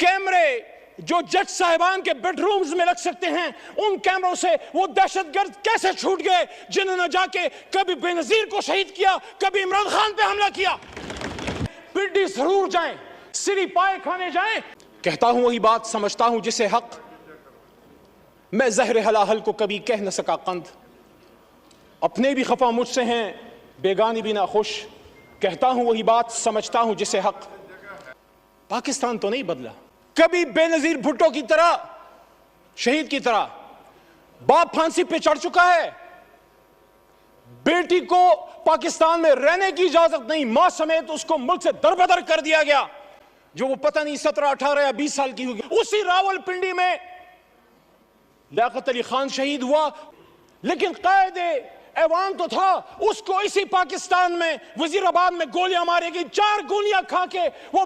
कैमरे जो जज साहिबान के बेडरूम्स में लग सकते हैं, उन कैमरों से वो दहशतगर्द कैसे छूट गए जिन्होंने जाके कभी बेनजीर को शहीद किया, कभी इमरान खान पे हमला किया। पिंडी जरूर जाएं, सिरी पाए खाने जाएं। कहता हूं वही बात, समझता हूं जिसे हक, मैं जहर हलाहल को कभी कह न सका कंद। अपने भी खफा मुझसे हैं, बेगानी भी ना खुश। कहता हूं वही बात, समझता हूं जिसे हक। पाकिस्तान तो नहीं बदला, कभी बेनजीर भुट्टो की तरह, शहीद की तरह बाप फांसी पे चढ़ चुका है, बेटी को पाकिस्तान में रहने की इजाजत नहीं, मां समेत उसको मुल्क से दरबदर कर दिया गया, जो वो पता नहीं 17, 18 या 20 साल की होगी। उसी रावलपिंडी में लियाकत अली खान शहीद हुआ, लेकिन कायदे ऐवान तो था, उसको इसी पाकिस्तान में वजीराबाद में गोलियां मारेगी। 4 गोलियां खा के वो